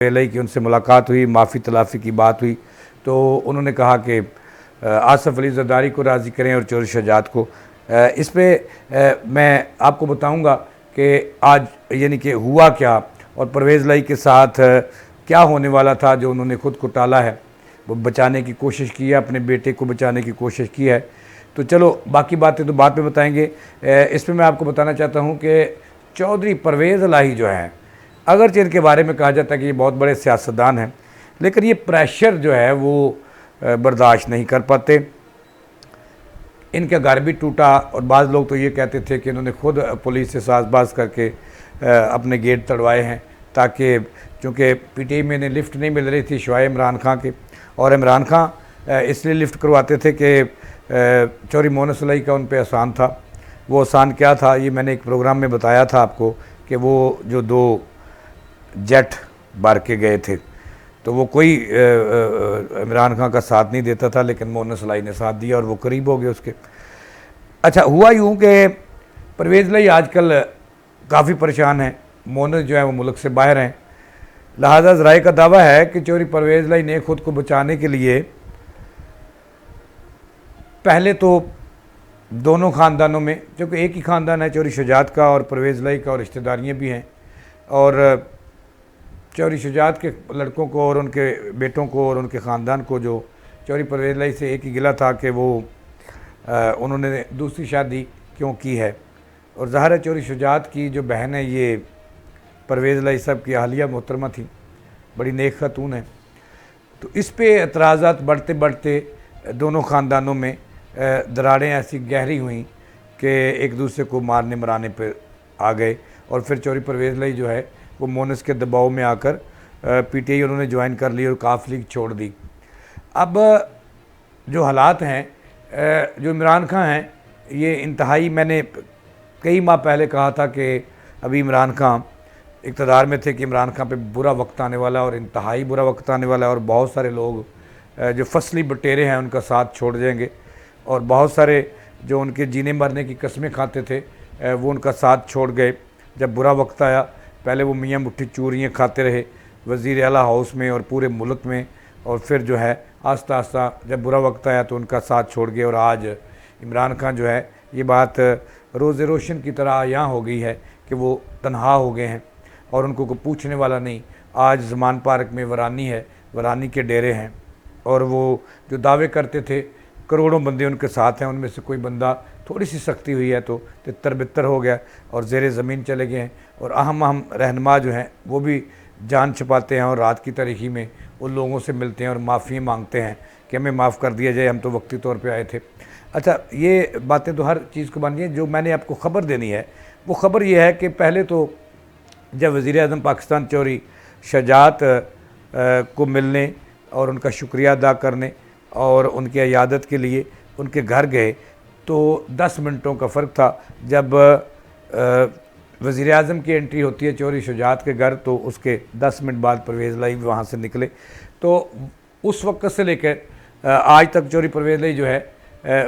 पहले ही कि उनसे मुलाकात हुई, माफ़ी तलाफ़ी की बात हुई, तो उन्होंने कहा कि आसफ़ अली ज़रदारी को राज़ी करें और चौधरी शहजाद को। इस पे मैं आपको बताऊंगा कि आज यानी कि हुआ क्या और परवेज़ लाई के साथ क्या होने वाला था जो उन्होंने ख़ुद को टाला है, वो बचाने की कोशिश की है, अपने बेटे को बचाने की कोशिश की है। तो चलो बाकी बातें तो बाद में बताएंगे। इसमें मैं आपको बताना चाहता हूँ कि चौधरी परवेज़ इलाही जो हैं, अगरचे इनके बारे में कहा जाता है कि ये बहुत बड़े सियासतदान हैं, लेकिन ये प्रेशर जो है वो बर्दाश्त नहीं कर पाते। इनका घर भी टूटा और बाज़ लोग तो ये कहते थे कि इन्होंने खुद पुलिस से साज़बाज़ करके अपने गेट तड़वाए हैं, ताकि चूँकि पीटीआई में इन्हें लिफ्ट नहीं मिल रही थी शवाए इमरान खां के, और इमरान खां इसलिए लिफ्ट करवाते थे कि चौधरी मोनस इलाही का उन पर एहसान था। वो एहसान क्या था, ये मैंने एक प्रोग्राम में बताया था आपको कि वो जो 2 जेट भर के गए थे, तो वो कोई इमरान खां का साथ नहीं देता था, लेकिन मोनस इलाही ने साथ दिया और वो करीब हो गए उसके। अच्छा, हुआ यूँ कि परवेज़ इलाही आजकल काफ़ी परेशान हैं, मोनस जो है वो मुल्क से बाहर हैं। लिहाजा ज़राए का दावा है कि चौधरी परवेज़ इलाही ने ख़ुद को बचाने के लिए पहले तो दोनों ख़ानदानों में, क्योंकि एक ही ख़ानदान है चौधरी शहजाद का और परवेज़ इलाही का, और रिश्तेदारियाँ भी हैं, और चौधरी शहजाद के लड़कों को और उनके बेटों को और उनके ख़ानदान को जो चौधरी परवेज़ इलाही से एक ही गिला था कि वो उन्होंने दूसरी शादी क्यों की है। और ज़ाहिर है चौधरी शहजाद की जो बहन है ये परवेज़ इलाही साहब की अहलिया मोहतरमा थी, बड़ी नेक खातून है। तो इस पे एतराज़ात बढ़ते बढ़ते दोनों ख़ानदानों में दरारें ऐसी गहरी हुई कि एक दूसरे को मारने मराने पर आ गए, और फिर चौधरी परवेज़ इलाही जो है वो मोनस के दबाव में आकर पीटीआई उन्होंने ज्वाइन कर ली और काफ लीग छोड़ दी। अब जो हालात हैं, जो इमरान खां हैं ये इंतहाई, मैंने कई माह पहले कहा था कि अभी इमरान खां इक़्तिदार में थे कि इमरान खां पे बुरा वक्त आने वाला और इंतहाई बुरा वक्त आने वाला है, और बहुत सारे लोग जो फसली बटेरे हैं उनका साथ छोड़ जाएंगे, और बहुत सारे जो उनके जीने मरने की कस्में खाते थे वो उनका साथ छोड़ गए। जब बुरा वक्त आया, पहले वो मियाँ मुट्ठी चूरियाँ खाते रहे वज़ीर आला हाउस में और पूरे मुल्क में, और फिर जो है आस्ता आस्ता जब बुरा वक्त आया तो उनका साथ छोड़ गए। और आज इमरान खान जो है, ये बात रोज़े रोशन की तरह यहाँ हो गई है कि वो तन्हा हो गए हैं और उनको कोई पूछने वाला नहीं। आज ज़मान पार्क में वरानी है, वरानी के डेरे हैं, और वो जो दावे करते थे करोड़ों बंदे उनके साथ हैं, उनमें से कोई बंदा थोड़ी सी सख्ती हुई है तो तितर बितर हो गया और ज़ेरे ज़मीन चले गए हैं। और अहम रहनुमा जो हैं वो भी जान छुपाते हैं और रात की तारीखी में उन लोगों से मिलते हैं और माफ़ी मांगते हैं कि हमें माफ़ कर दिया जाए, हम तो वक्ती तौर पे आए थे। अच्छा, ये बातें तो हर चीज़ को मानिए। जो मैंने आपको ख़बर देनी है वो ख़बर ये है कि पहले तो जब वज़ीर-ए-आज़म पाकिस्तान चौधरी शहजाद को मिलने और उनका शुक्रिया अदा करने और उनकी इयादत के लिए उनके घर गए तो 10 मिनटों का फ़र्क था। जब वज़ीर-ए-आज़म की एंट्री होती है चौधरी शहजाद के घर, तो उसके 10 मिनट बाद परवेज़ इलाही वहाँ से निकले। तो उस वक्त से लेकर आज तक चौधरी परवेज़ इलाही जो है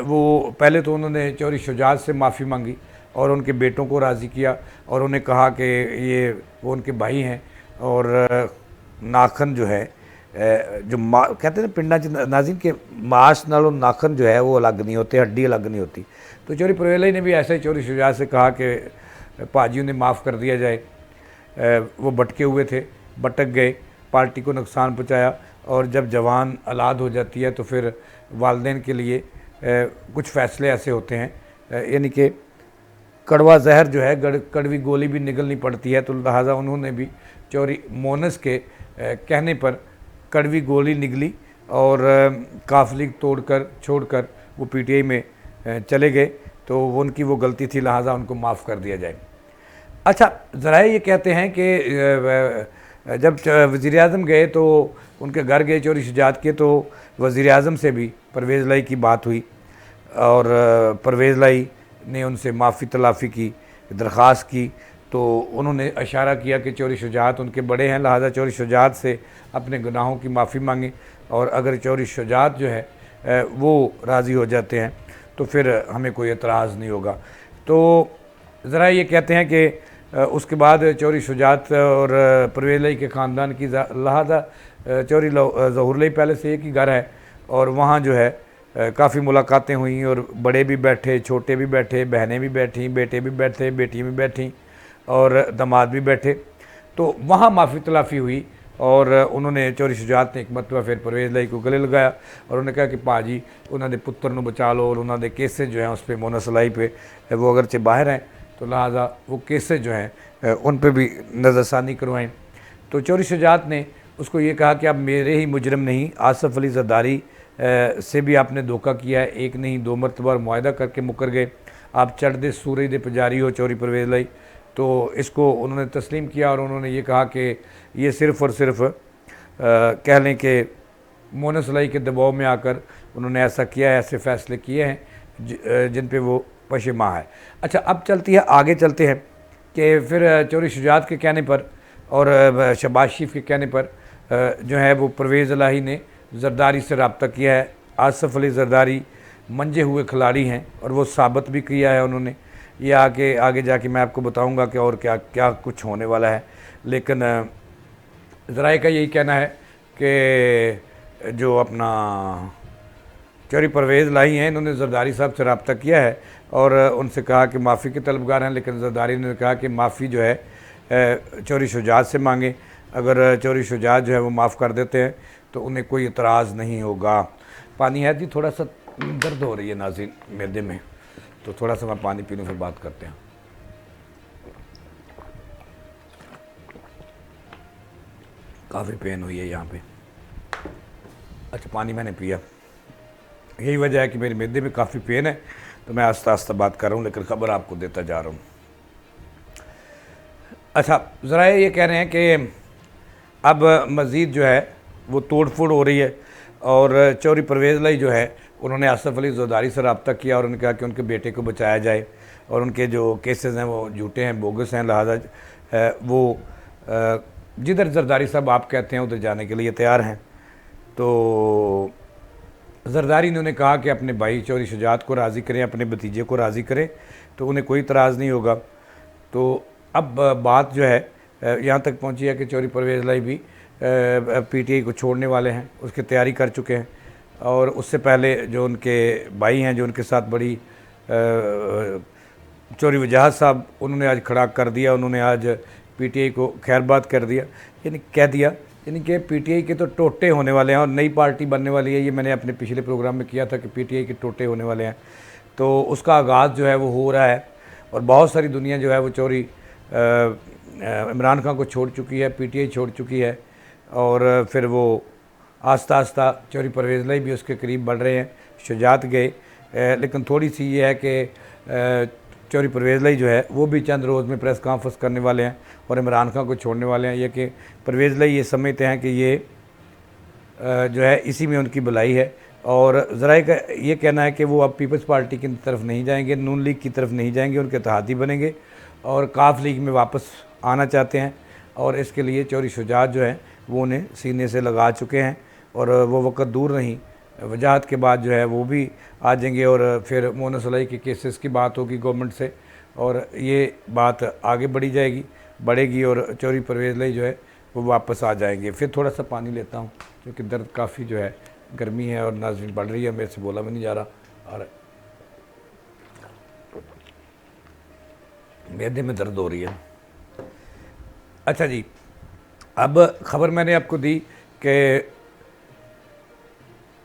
वो पहले तो उन्होंने चौधरी शहजाद से माफ़ी मांगी और उनके बेटों को राज़ी किया, और उन्हें कहा कि ये वो उनके भाई हैं, और नाखन जो है जो कहते हैं पिंडा नाज़रीन के मांस नालों नाखन जो है वो अलग नहीं होते, हड्डी अलग नहीं होती। तो चौधरी परवेज़ इलाही ने भी ऐसा ही चौधरी शहजाद से कहा कि पाजी उन्हें माफ़ कर दिया जाए। वो भटके हुए थे, भटक गए, पार्टी को नुकसान पहुँचाया, और जब जवान औलाद हो जाती है तो फिर वालिदैन के लिए कुछ फ़ैसले ऐसे होते हैं, यानी कि कड़वा जहर जो है कड़वी गोली भी निगलनी पड़ती है। तो लिहाजा उन्होंने भी चौधरी मोनस के कहने पर कड़वी गोली निगली और काफ लीग तोड़कर छोड़कर वो पीटीआई में चले गए। तो वो उनकी वो गलती थी, लिहाजा उनको माफ़ कर दिया जाए। अच्छा, ज़राए ये कहते हैं कि जब वज़ीर-ए-आज़म गए तो उनके घर गए चौधरी शहजाद के, तो वज़ीर-ए-आज़म से भी परवेज़ इलाही की बात हुई और परवेज़ इलाही ने उनसे माफ़ी तलाफ़ी की दरख्वास्त की। तो उन्होंने इशारा किया कि चौधरी शहजाद उनके बड़े हैं, लिहाजा चौधरी शहजाद से अपने गुनाहों की माफ़ी मांगें, और अगर चौधरी शहजाद जो है वो राज़ी हो जाते हैं तो फिर हमें कोई एतराज़ नहीं होगा। तो ज़रा ये कहते हैं कि उसके बाद चौधरी शुजात और परवेज़ लाई के ख़ानदान की लिहाजा चौधरी ज़हूर लाई पैलेस एक ही घर है और वहाँ जो है काफ़ी मुलाकातें हुई और बड़े भी बैठे, छोटे भी बैठे, बहनें भी बैठी, बेटे भी बैठे, बेटियाँ भी बैठी और दामाद भी बैठे। तो वहाँ माफ़ी तलाफ़ी हुई और उन्होंने चौधरी शुजात ने एक मरतबा फिर परवेज़ लाई को गले लगाया और उन्होंने कहा कि भाजी उन्होंने पुत्र नूं बचा लो और उन्होंने केसेज जो हैं उस पर मोना सलाई पे वो अगरचे बाहर हैं तो लिहाजा वो केसेज जो हैं उन पर भी नज़रसानी करवाएं। तो चौधरी शुजात ने उसको ये कहा कि आप मेरे ही मुजरम नहीं, आसफ़ अली ज़रदारी से भी आपने धोखा किया है, एक नहीं दो मरतबा और मुआहदा करके मुकर गए, आप चढ़दे सूरज दे पुजारी हो चौधरी परवेज़ लाई। तो इसको उन्होंने तस्लीम किया और उन्होंने ये कहा कि ये सिर्फ़ और सिर्फ कह लें कि मोना सलाई के दबाव में आकर उन्होंने ऐसा किया है, ऐसे फ़ैसले किए हैं जिन पे वो पशेमा है। अच्छा, अब चलती है आगे चलते हैं कि फिर चौधरी शुजात के कहने पर और शहबाज शरीफ के कहने पर जो है वो परवेज़ इलाही ने ज़रदारी से रब्ता किया है। आसफ़ अली ज़रदारी मंजे हुए खिलाड़ी हैं और वो साबित भी किया है उन्होंने। ये आगे जाके मैं आपको बताऊंगा कि और क्या क्या कुछ होने वाला है। लेकिन ज़राए का यही कहना है कि जो अपना चौधरी परवेज़ इलाही हैं इन्होंने ज़रदारी साहब से रब्ता किया है और उनसे कहा कि माफ़ी के तलबगार हैं, लेकिन ज़रदारी ने कहा कि माफ़ी जो है चौधरी शुजात से मांगे। अगर चौधरी शुजात जो है वो माफ़ कर देते हैं तो उन्हें कोई इतराज़ नहीं होगा। पानी है जी, थोड़ा सा दर्द हो रही है नाज़रीन मैदे में, तो थोड़ा सा मैं पानी पी लूँ फिर बात करते हैं। काफ़ी पेन हुई है यहाँ पे। अच्छा, पानी मैंने पिया, यही वजह है कि मेरे मैदे में काफ़ी पेन है तो मैं आस्ता आस्ता बात कर रहा हूँ, लेकिन खबर आपको देता जा रहा हूँ। अच्छा, ज़रा ये कह रहे हैं कि अब मज़ीद जो है वो तोड़ फोड़ हो रही है और चौधरी परवेज़ इलाही जो है उन्होंने आसफ़ अली ज़रदारी से रब्ता किया और उन्होंने कहा कि उनके बेटे को बचाया जाए और उनके जो केसेस हैं वो झूठे हैं, बोगस हैं, लिहाजा वो जिधर ज़रदारी साहब आप कहते हैं उधर जाने के लिए तैयार हैं। तो ज़रदारी ने उन्हें कहा कि अपने भाई चौधरी शुजात को राज़ी करें, अपने भतीजे को राज़ी करें तो उन्हें कोई इतराज़ नहीं होगा। तो अब बात जो है यहाँ तक पहुँची है कि चौधरी परवेज़ इलाही भी पीटीआई को छोड़ने वाले हैं, उसकी तैयारी कर चुके हैं। और उससे पहले जो उनके भाई हैं जो उनके साथ बड़ी चौधरी वजाहत साहब, उन्होंने आज खड़ा कर दिया, उन्होंने आज पीटीआई को खैरबाद कर दिया, यानी कह दिया यानी कि पीटीआई के तो टोटे होने वाले हैं और नई पार्टी बनने वाली है। ये मैंने अपने पिछले प्रोग्राम में किया था कि पीटीआई के टोटे होने वाले हैं, तो उसका आगाज़ जो है वो हो रहा है और बहुत सारी दुनिया जो है वो चौधरी इमरान खान को छोड़ चुकी है, पीटीआई छोड़ चुकी है और फिर वो आस्ता आस्ता चौधरी परवेज़ इलाही भी उसके करीब बढ़ रहे हैं। शुजात गए, लेकिन थोड़ी सी ये है कि चौधरी परवेज़ इलाही जो है वो भी चंद रोज़ में प्रेस कॉन्फ्रेंस करने वाले हैं और इमरान खान को छोड़ने वाले हैं। ये कि परवेज़ इलाही ये समझते हैं कि ये जो है इसी में उनकी भलाई है और ज़रा का ये कहना है कि वो अब पीपल्स पार्टी की तरफ नहीं जाएंगे, नून लीग की तरफ नहीं जाएंगे, उनके इत्तेहादी बनेंगे और काफ लीग में वापस आना चाहते हैं। और इसके लिए चौधरी शुजात जो है वो उन्हें सीने से लगा चुके हैं और वो वक़्त दूर नहीं, वजाहत के बाद जो है वो भी आ जाएंगे और फिर मोना सलाई के केसेस की बात होगी गवर्नमेंट से और ये बात आगे बढ़ेगी और चौधरी परवेज़ इलाही जो है वो वापस आ जाएंगे। फिर थोड़ा सा पानी लेता हूँ क्योंकि दर्द काफ़ी जो है, गर्मी है और नाज़रीन बढ़ रही है, मेरे से बोला भी नहीं जा रहा और मैदे में दर्द हो रही है। अच्छा जी, अब ख़बर मैंने आपको दी कि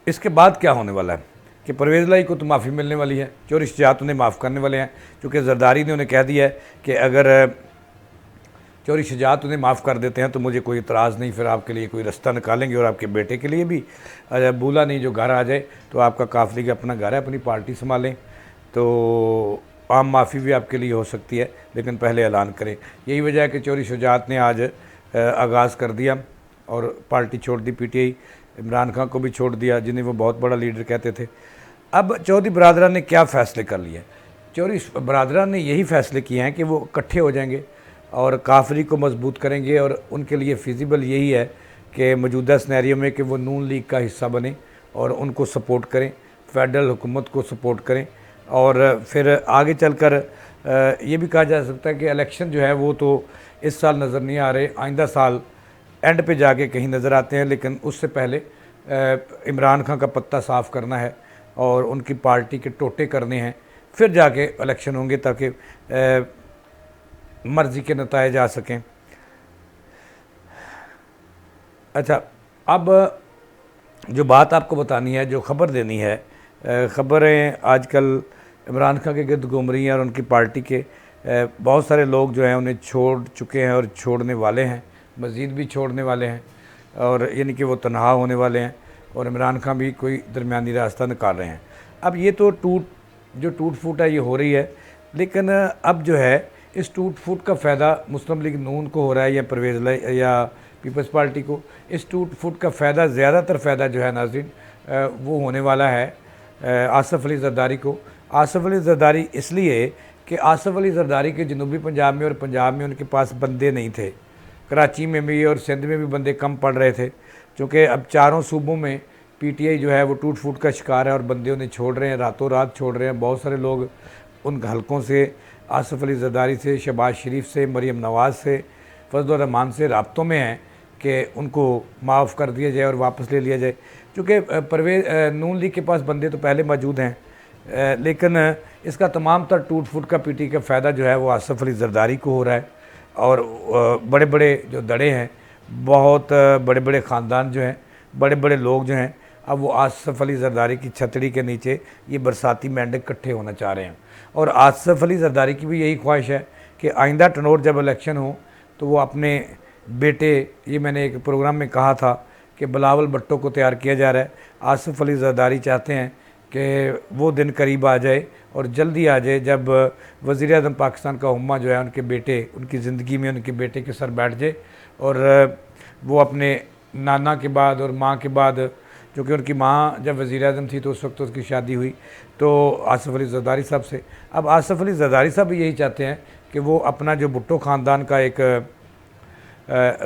इसके बाद क्या होने वाला है कि परवेज़ इलाही को तो माफ़ी मिलने वाली है, चौधरी शुजात उन्हें माफ़ करने वाले हैं क्योंकि ज़रदारी ने उन्हें कह दिया है कि अगर चौधरी शुजात उन्हें माफ़ कर देते हैं तो मुझे कोई इतराज़ नहीं, फिर आपके लिए कोई रास्ता निकालेंगे और आपके बेटे के लिए भी भूला नहीं जो घर आ जाए तो आपका काफ लीग अपना घर है, अपनी पार्टी संभालें तो आम माफ़ी भी आपके लिए हो सकती है, लेकिन पहले ऐलान करें। यही वजह है कि चौधरी शुजात ने आज आगाज़ कर दिया और पार्टी छोड़ दी, पीटीआई इमरान खान को भी छोड़ दिया जिन्हें वो बहुत बड़ा लीडर कहते थे। अब चौधरी बरादरान ने क्या फ़ैसले कर लिए? चौधरी बरादरान ने यही फ़ैसले किए हैं कि वो इकट्ठे हो जाएंगे और काफरी को मजबूत करेंगे और उनके लिए फ़िज़िबल यही है कि मौजूदा सिनेरियो में कि वो नून लीग का हिस्सा बने और उनको सपोर्ट करें, फेडरल हुकूमत को सपोर्ट करें और फिर आगे चलकर ये भी कहा जा सकता है कि इलेक्शन जो है वो तो इस साल नज़र नहीं आ रहे, आइंदा साल एंड पे जाके कहीं नज़र आते हैं। लेकिन उससे पहले इमरान खान का पत्ता साफ़ करना है और उनकी पार्टी के टोटे करने हैं, फिर जाके इलेक्शन होंगे ताकि मर्ज़ी के नताए आ सकें। अच्छा, अब जो बात आपको बतानी है, जो ख़बर देनी है, ख़बरें आजकल इमरान खान के गिर्द घूम रही हैं और उनकी पार्टी के बहुत सारे लोग जो हैं उन्हें छोड़ चुके हैं और छोड़ने वाले हैं, मज़ीद भी छोड़ने वाले हैं, और यानी कि वो तनहा होने वाले हैं और इमरान खान भी कोई दरमियानी रास्ता निकाल रहे हैं। अब ये तो टूट फूट है, ये हो रही है, लेकिन अब जो है इस टूट फूट का फ़ायदा मुस्लिम लीग नून को हो रहा है या परवेज़ या पीपल्स पार्टी को। इस टूट फूट का फ़ायदा, ज़्यादातर फ़ायदा जो है नाज़रीन वो होने वाला है आसिफ अली ज़रदारी को। आसिफ अली ज़रदारी इसलिए कि आसिफ अली ज़रदारी के जनूबी पंजाब में और पंजाब में उनके पास बंदे नहीं थे, कराची में भी और सिंध में भी बंदे कम पड़ रहे थे, क्योंकि अब चारों सूबों में पीटीआई जो है वो टूट फूट का शिकार है और बंदे उन्हें छोड़ रहे हैं, रातों रात छोड़ रहे हैं। बहुत सारे लोग उन हलकों से, आसिफ अली ज़रदारी से, शहबाज शरीफ से, मरीम नवाज़ से, फजल रहमान से रब्तों में हैं कि उनको माफ़ कर दिया जाए और वापस ले लिया जाए, क्योंकि नून लीग के पास बंदे तो पहले मौजूद हैं, लेकिन इसका तमाम तर टूट फूट का पीटी का फ़ायदा जो है वो आसिफ अली ज़रदारी को हो रहा है। और बड़े बड़े जो दड़े हैं, बहुत बड़े बड़े ख़ानदान जो हैं, बड़े बड़े लोग जो हैं, अब वो आसिफ अली ज़रदारी की छतरी के नीचे ये बरसाती मेंढक इकट्ठे होना चाह रहे हैं। और आसिफ अली ज़रदारी की भी यही ख्वाहिश है कि आइंदा टनोर जब इलेक्शन हो तो वो अपने बेटे, ये मैंने एक प्रोग्राम में कहा था कि बिलावल भुट्टो को तैयार किया जा रहा है। आसिफ अली ज़रदारी चाहते हैं कि वो दिन करीब आ जाए और जल्दी आ जाए जब वज़ीर आज़म पाकिस्तान का हुम्मा जो है उनके बेटे, उनकी ज़िंदगी में उनके बेटे के सर बैठ जाए और वो अपने नाना के बाद और माँ के बाद, क्योंकि उनकी माँ जब वज़ीर आज़म थी तो उस वक्त उसकी शादी हुई तो आसिफ अली ज़रदारी साहब से। अब आसिफ अली ज़रदारी साहब भी यही चाहते हैं कि वो अपना जो भुट्टो ख़ानदान का एक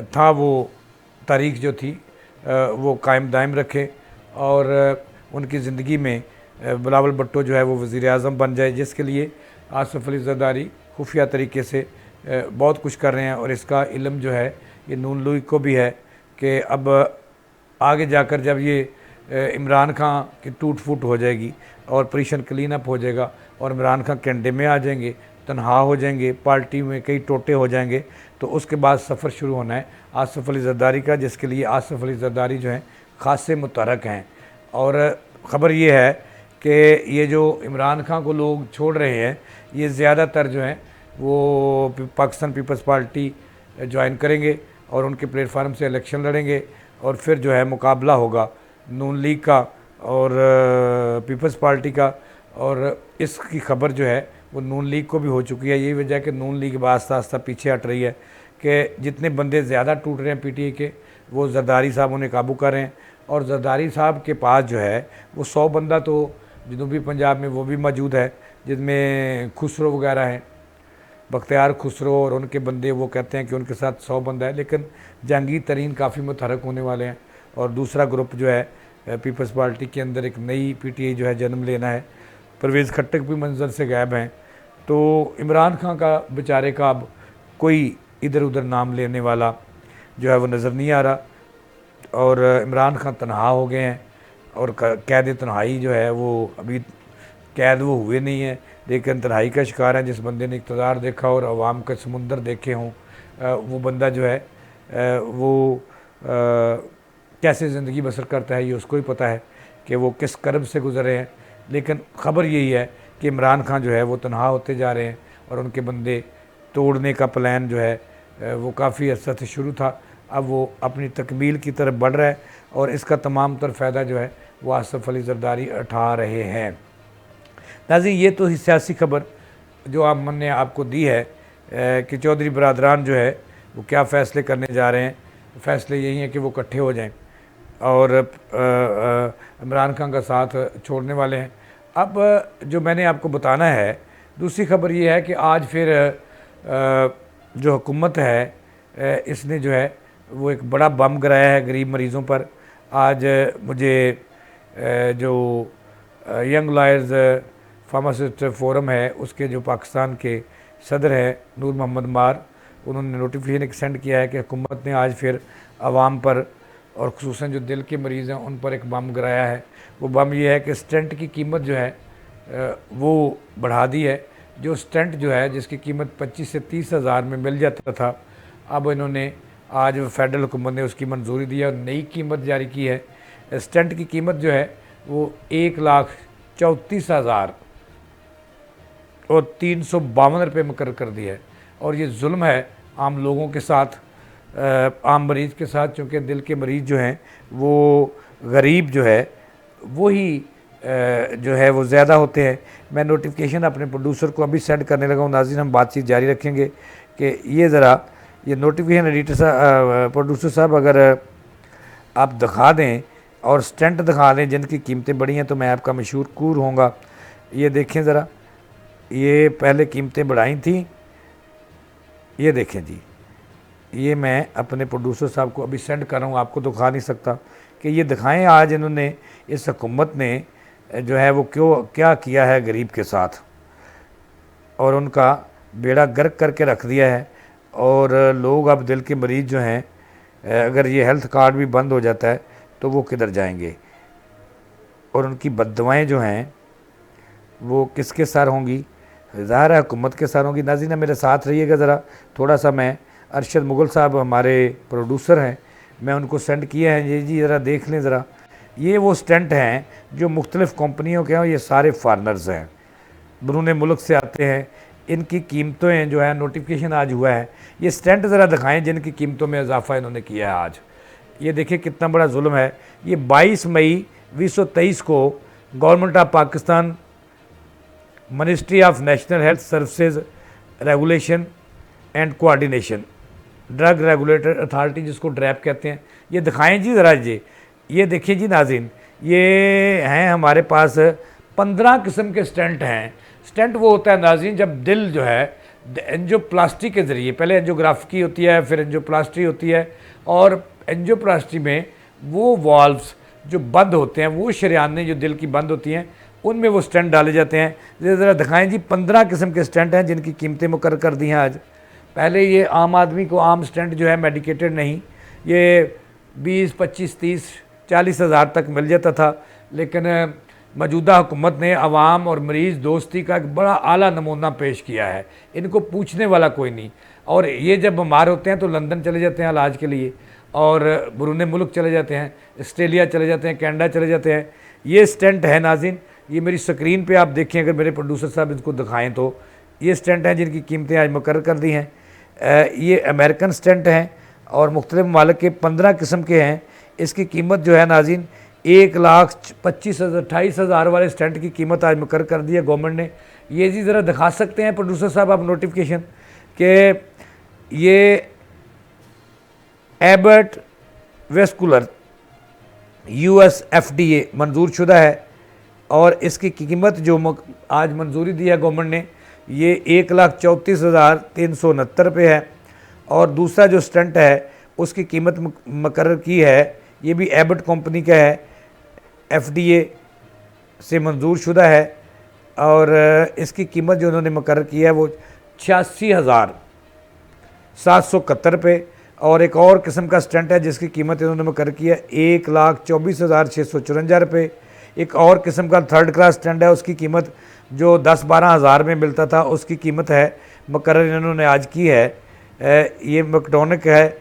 था वो तारीख़ जो थी वो कायम दायम रखे और उनकी ज़िंदगी में बिलावल भुट्टो जो है वो वज़ीर आज़म बन जाए, जिसके लिए आसिफ अली ज़रदारी खुफिया तरीके से बहुत कुछ कर रहे हैं। और इसका इल्म जो है ये नून लीग को भी है कि अब आगे जाकर जब ये इमरान खान की टूट फूट हो जाएगी और ऑपरेशन क्लीन अप हो जाएगा और इमरान खान कंडे में आ जाएंगे, तनहा हो जाएंगे, पार्टी में कई टोटे हो जाएंगे, तो उसके बाद सफ़र शुरू होना है आसिफ अली ज़रदारी का, जिसके लिए आसिफ अली ज़रदारी जो हैं ख़ासे मुतहरक हैं। और ख़बर ये है कि ये जो इमरान खान को लोग छोड़ रहे हैं ये ज़्यादातर जो हैं वो पाकिस्तान पीपल्स पार्टी ज्वाइन करेंगे और उनके प्लेटफार्म से इलेक्शन लड़ेंगे और फिर जो है मुकाबला होगा नून लीग का और पीपल्स पार्टी का। और इसकी खबर जो है वो नून लीग को भी हो चुकी है। यही वजह है कि नून लीग आस्ता आस्ता पीछे हट रही है कि जितने बंदे ज़्यादा टूट रहे हैं पीटीआई के वो ज़रदारी साहब उन्हें काबू कर रहे हैं। और ज़रदारी साहब के पास जो है वो 100 बंदा तो जनूबी पंजाब में वो भी मौजूद है, जिसमें खुसरो वगैरह हैं, बख्तियार खुसरो और उनके बंदे, वो कहते हैं कि उनके साथ 100 बंदा है, लेकिन जहांगीर तरीन काफ़ी मुतहरक होने वाले हैं। और दूसरा ग्रुप जो है पीपल्स पार्टी के अंदर एक नई पीटीआई जो है जन्म लेना है। परवेज़ खट्टक भी मंजर से गायब हैं, तो इमरान खान का बेचारे का अब कोई इधर उधर नाम लेने वाला जो है वो नज़र नहीं आ रहा और इमरान खान तनहा हो गए हैं और कैद तन्हाई जो है वो अभी कैद वो हुए नहीं है, लेकिन तन्हाई का शिकार है। जिस बंदे ने इक़्तिदार देखा और अवाम का समुंदर देखे हों, वो बंदा जो है वो कैसे ज़िंदगी बसर करता है ये उसको ही पता है कि वो किस कर्ब से गुज़रे हैं। लेकिन ख़बर यही है कि इमरान खान जो है वो तनहा होते जा रहे हैं और उनके बंदे तोड़ने का प्लान जो है वो काफ़ी अर्सा से शुरू था, अब वो अपनी तकमील की तरफ बढ़ रहा है और इसका तमाम तर फ़ायदा जो है वो आसिफ अली ज़रदारी उठा रहे हैं। नाज़रीन, ये तो सियासी खबर जो आप मैंने आपको दी है कि चौधरी बरादरान जो है वो क्या फ़ैसले करने जा रहे हैं। फ़ैसले यही हैं कि वो इकट्ठे हो जाएं और इमरान खान का साथ छोड़ने वाले हैं। अब जो मैंने आपको बताना है, दूसरी खबर ये है कि आज फिर जो हुकूमत है इसने जो है वो एक बड़ा बम गिराया है गरीब मरीज़ों पर। आज मुझे जो यंग लॉयर्स फार्मासिस्ट फोरम है उसके जो पाकिस्तान के सदर है नूर मोहम्मद मार, उन्होंने नोटिफिकेशन एक सेंड किया है कि हुकूमत ने आज फिर आवाम पर और ख़ुसूसन जो दिल के मरीज़ हैं उन पर एक बम गिराया है। वो बम ये है कि स्टेंट की कीमत जो है वो बढ़ा दी है। जो स्टेंट जो है जिसकी कीमत 25 से 30 हज़ार में मिल जाता था, अब इन्होंने आज फेडरल हुकूमत ने उसकी मंजूरी दी है और नई कीमत जारी की है। स्टेंट की कीमत जो है वो 1,34,000 और 352 रुपये मुकर्रर कर दिया है। और ये जुल्म है आम लोगों के साथ, आम मरीज़ के साथ, चूँकि दिल के मरीज़ जो हैं वो गरीब जो है वही जो है वो ज़्यादा होते हैं। मैं नोटिफिकेशन अपने प्रोड्यूसर को अभी सेंड करने लगा हूँ। नाज़रीन, हम बातचीत जारी रखेंगे कि ये ज़रा ये नोटिफिकेशन एडिटर साहब, प्रोड्यूसर साहब, अगर आप दिखा दें और स्टेंट दिखा दें जिनकी कीमतें बढ़ी हैं तो मैं आपका मशहूर होऊंगा। ये देखें ज़रा, ये पहले कीमतें बढ़ाई थी, ये देखें जी, ये मैं अपने प्रोड्यूसर साहब को अभी सेंड कर रहा हूँ, आपको दिखा नहीं सकता कि ये दिखाएं आज इन्होंने, इस हुकूमत ने जो है वो क्या किया है गरीब के साथ, और उनका बेड़ा गर्क करके रख दिया है। और लोग अब दिल के मरीज़ जो हैं, अगर ये हेल्थ कार्ड भी बंद हो जाता है तो वो किधर जाएंगे, और उनकी बद्दुआएं जो हैं वो किसके सर होंगी? ज़ाहिर है हुकूमत के सर होंगी। नाज़रीन, मेरे साथ रहिएगा ज़रा थोड़ा सा। मैं अरशद मुग़ल साहब हमारे प्रोड्यूसर हैं, मैं उनको सेंड किए हैं, ये जी ज़रा देख लें ज़रा। ये वो स्टेंट हैं जो मुख्तलिफ़ कंपनियों के हैं, ये सारे फॉरनर्स हैं, बरूने मुल्क से आते हैं। इनकी कीमतें जो है नोटिफिकेशन आज हुआ है, ये स्टेंट ज़रा दिखाएं जिनकी कीमतों में इजाफा इन्होंने किया है आज। ये देखिए कितना बड़ा जुल्म है। ये 22 मई 2023 को government of Pakistan, ministry of national health services regulation and coordination, drug regulator authority जिसको ड्रैप कहते हैं, ये दिखाएं जी ज़रा जी। ये देखिए जी नाज़रीन, ये हैं हमारे पास 15 किस्म के स्टेंट हैं। स्टेंट वो होता है नाज़रीन जब दिल जो है एंजियोप्लास्टी के ज़रिए, पहले एंजियोग्राफी होती है फिर एंजियोप्लास्टी होती है, और एंजियोप्लास्टी में वो वाल्व्स जो बंद होते हैं, वो शरियानें जो दिल की बंद होती हैं, उनमें वो स्टेंट डाले जाते हैं। ज़रा दिखाएं जी, 15 किस्म के स्टेंट हैं जिनकी कीमतें मुकर्रर कर दी हैं आज। पहले ये आम आदमी को आम स्टेंट जो है मेडिकेटेड नहीं, ये 20, 25, 30, 40 हज़ार तक मिल जाता था, लेकिन मौजूदा हुकूमत ने अवाम और मरीज़ दोस्ती का एक बड़ा आला नमूना पेश किया है। इनको पूछने वाला कोई नहीं, और ये जब बीमार होते हैं तो लंदन चले जाते हैं इलाज के लिए, और बरूने मुल्क चले जाते हैं, ऑस्ट्रेलिया चले जाते हैं, कनाडा चले जाते हैं। ये स्टेंट है नाज़रीन, ये मेरी स्क्रीन पे आप देखें, अगर मेरे प्रोड्यूसर साहब इसको दिखाएं तो ये स्टेंट हैं जिनकी कीमतें आज मुकर्रर कर दी हैं। ये अमेरिकन स्टेंट हैं और मुख्तलिफ ममालिक के 15 किस्म के हैं। इसकी कीमत जो है नाज़रीन 1,25,000 वाले स्टेंट की कीमत आज मुकर्रर कर दी है गवर्नमेंट ने। ये जी ज़रा दिखा सकते हैं प्रोड्यूसर साहब आप नोटिफिकेशन कि ये एबर्ट वेस्कुलर US FDA मंजूर शुदा है, और इसकी कीमत जो आज मंजूरी दी है गवर्नमेंट ने, ये 1,34,369 रुपये है। और दूसरा जो स्टेंट है उसकी कीमत मुकर्रर की है, ये भी एबर्ट कंपनी का है, FDA से मंजूर शुदा है, और इसकी कीमत जो उन्होंने मुकर्रर की है वो 86,771 रुपये। और एक और किस्म का स्टेंट है जिसकी कीमत इन्होंने मुकर्रर की है 1,24,654 रुपये। एक और किस्म का थर्ड क्लास स्टेंट है, उसकी कीमत जो 10-12 हज़ार में मिलता था उसकी कीमत है मुकर्रर इन्होंने आज की है, ये मैकडोनिक है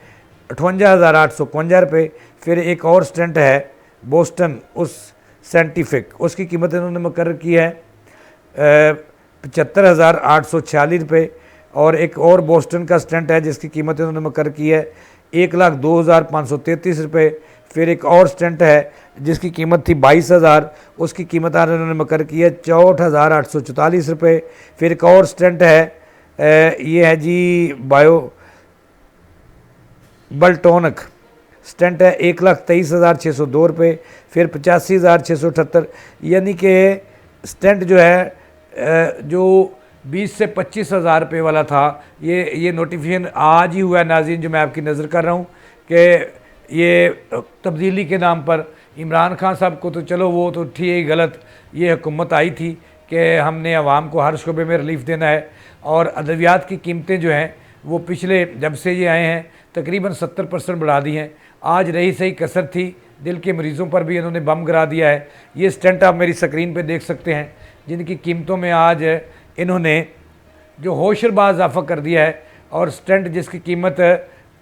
58,851 रुपये। फिर एक और स्टेंट है बोस्टन उस साइंटिफिक, उसकी कीमत इन्होंने मुकर्रर की है 75,846 रुपये। और एक और बोस्टन का स्टेंट है जिसकी कीमत इन्होंने मुकर्रर की है 1,02,533 रुपये। फिर एक और स्टेंट है जिसकी कीमत थी 22,000, उसकी कीमत इन्होंने मुकर्रर की है 64,844 रुपये। फिर एक और स्टेंट है, ये है जी बल्टोनिक स्टेंट है 1,23,602 रुपये। फिर 85,678, यानी कि स्टेंट जो है जो 20 से 25 हज़ार रुपये वाला था, ये नोटिफिकेशन आज ही हुआ है नाज़रीन, जो मैं आपकी नज़र कर रहा हूँ कि ये तब्दीली के नाम पर इमरान खान साहब को तो चलो वो तो ठीक गलत, ये हुकूमत आई थी कि हमने आवाम को हर शोबे में रिलीफ देना है। और अद्वियात की कीमतें जो हैं वो पिछले जब से ये आए हैं तकरीबन 70% बढ़ा दी हैं। आज रही सही कसर थी, दिल के मरीज़ों पर भी इन्होंने बम गिरा दिया है। ये स्टंट आप मेरी स्क्रीन पे देख सकते हैं, जिनकी कीमतों में आज इन्होंने जो होशरबा इजाफा कर दिया है। और स्टंट जिसकी कीमत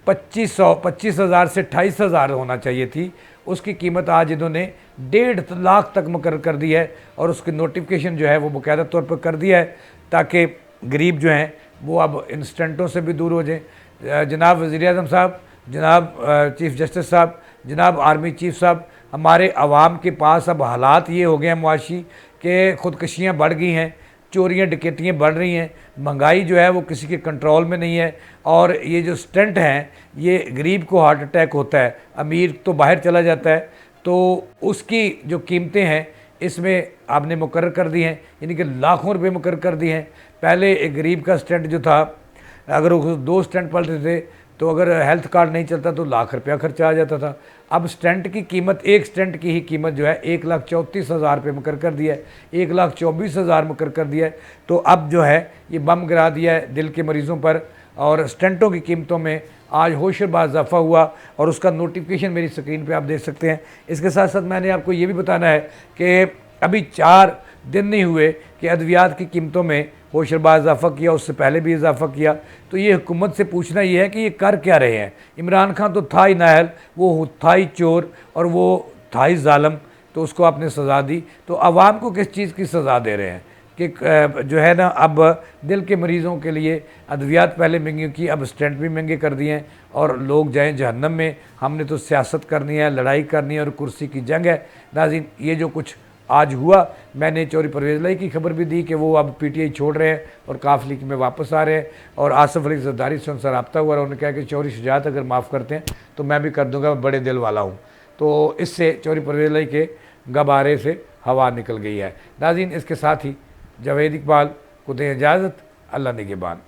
25,000 से 28,000 होना चाहिए थी, उसकी कीमत आज इन्होंने 1.5 लाख तक मुकर्रर कर दी है। और उसकी नोटिफिकेशन जो है वो बाकायदा तौर पर कर दिया है ताकि गरीब जो हैं वो अब इन स्टंटों से भी दूर हो जाएँ। जनाब वज़ीर-ए-आज़म साहब, जनाब चीफ़ जस्टिस साहब, जनाब आर्मी चीफ़ साहब, हमारे आवाम के पास अब हालात ये हो गए हैं मुआशी कि ख़ुदकशियाँ बढ़ गई हैं, चोरियाँ डकैतियाँ बढ़ रही हैं, महंगाई जो है वो किसी के कंट्रोल में नहीं है। और ये जो स्टंट हैं ये गरीब को हार्ट अटैक होता है, अमीर तो बाहर चला जाता है। तो उसकी जो कीमतें हैं इसमें आपने मुकर्रर कर दी हैं, यानी कि लाखों रुपए मुकर्रर कर दिए हैं। पहले एक गरीब का स्टंट जो था, अगर वो 2 स्टंट पलते थे तो अगर हेल्थ कार्ड नहीं चलता तो लाख रुपया खर्चा आ जाता था। अब स्टंट की कीमत, एक स्टंट की ही कीमत जो है 1,34,000 रुपये मुकर्रर कर दिया है, 1,24,000 मुकर्रर कर दिया है। तो अब जो है ये बम गिरा दिया है दिल के मरीज़ों पर। और स्टंटों की कीमतों में आज होशरबा इजाफा हुआ और उसका नोटिफिकेशन मेरी स्क्रीन पे आप देख सकते हैं। इसके साथ साथ मैंने आपको ये भी बताना है कि अभी 4 दिन नहीं हुए कि अद्वियात की कीमतों में होशरबा इजाफा किया, उससे पहले भी इजाफा किया। तो ये हुकूमत से पूछना ये है कि ये कर क्या रहे हैं। इमरान खान तो था ही नाअहल, वो था ही चोर और वो था ही जालिम, तो उसको आपने सज़ा दी। तो आवाम को किस चीज़ की सज़ा दे रहे हैं कि जो है ना, अब दिल के मरीज़ों के लिए अद्वियात पहले महंगी की, अब स्टंट भी महंगे कर दिए हैं और लोग जाएँ जहन्नम में। हमने तो सियासत करनी है, लड़ाई करनी है और कुर्सी की जंग है। नाज़रीन, ये जो कुछ आज हुआ, मैंने चौधरी परवेज़ लाई की खबर भी दी कि वो अब पीटीआई छोड़ रहे हैं और काफ लीग में वापस आ रहे हैं। और आसिफ अली जरदारी से उनसे रब्ता हुआ और उन्होंने कहा कि चौधरी शुजात अगर माफ़ करते हैं तो मैं भी कर दूंगा, मैं बड़े दिल वाला हूँ। तो इससे चौधरी परवेज़ लाई के गबारे से हवा निकल गई है। नाज़रीन, इसके साथ ही जावेद इकबाल को दें इजाज़त। अल्लाह निगहबान।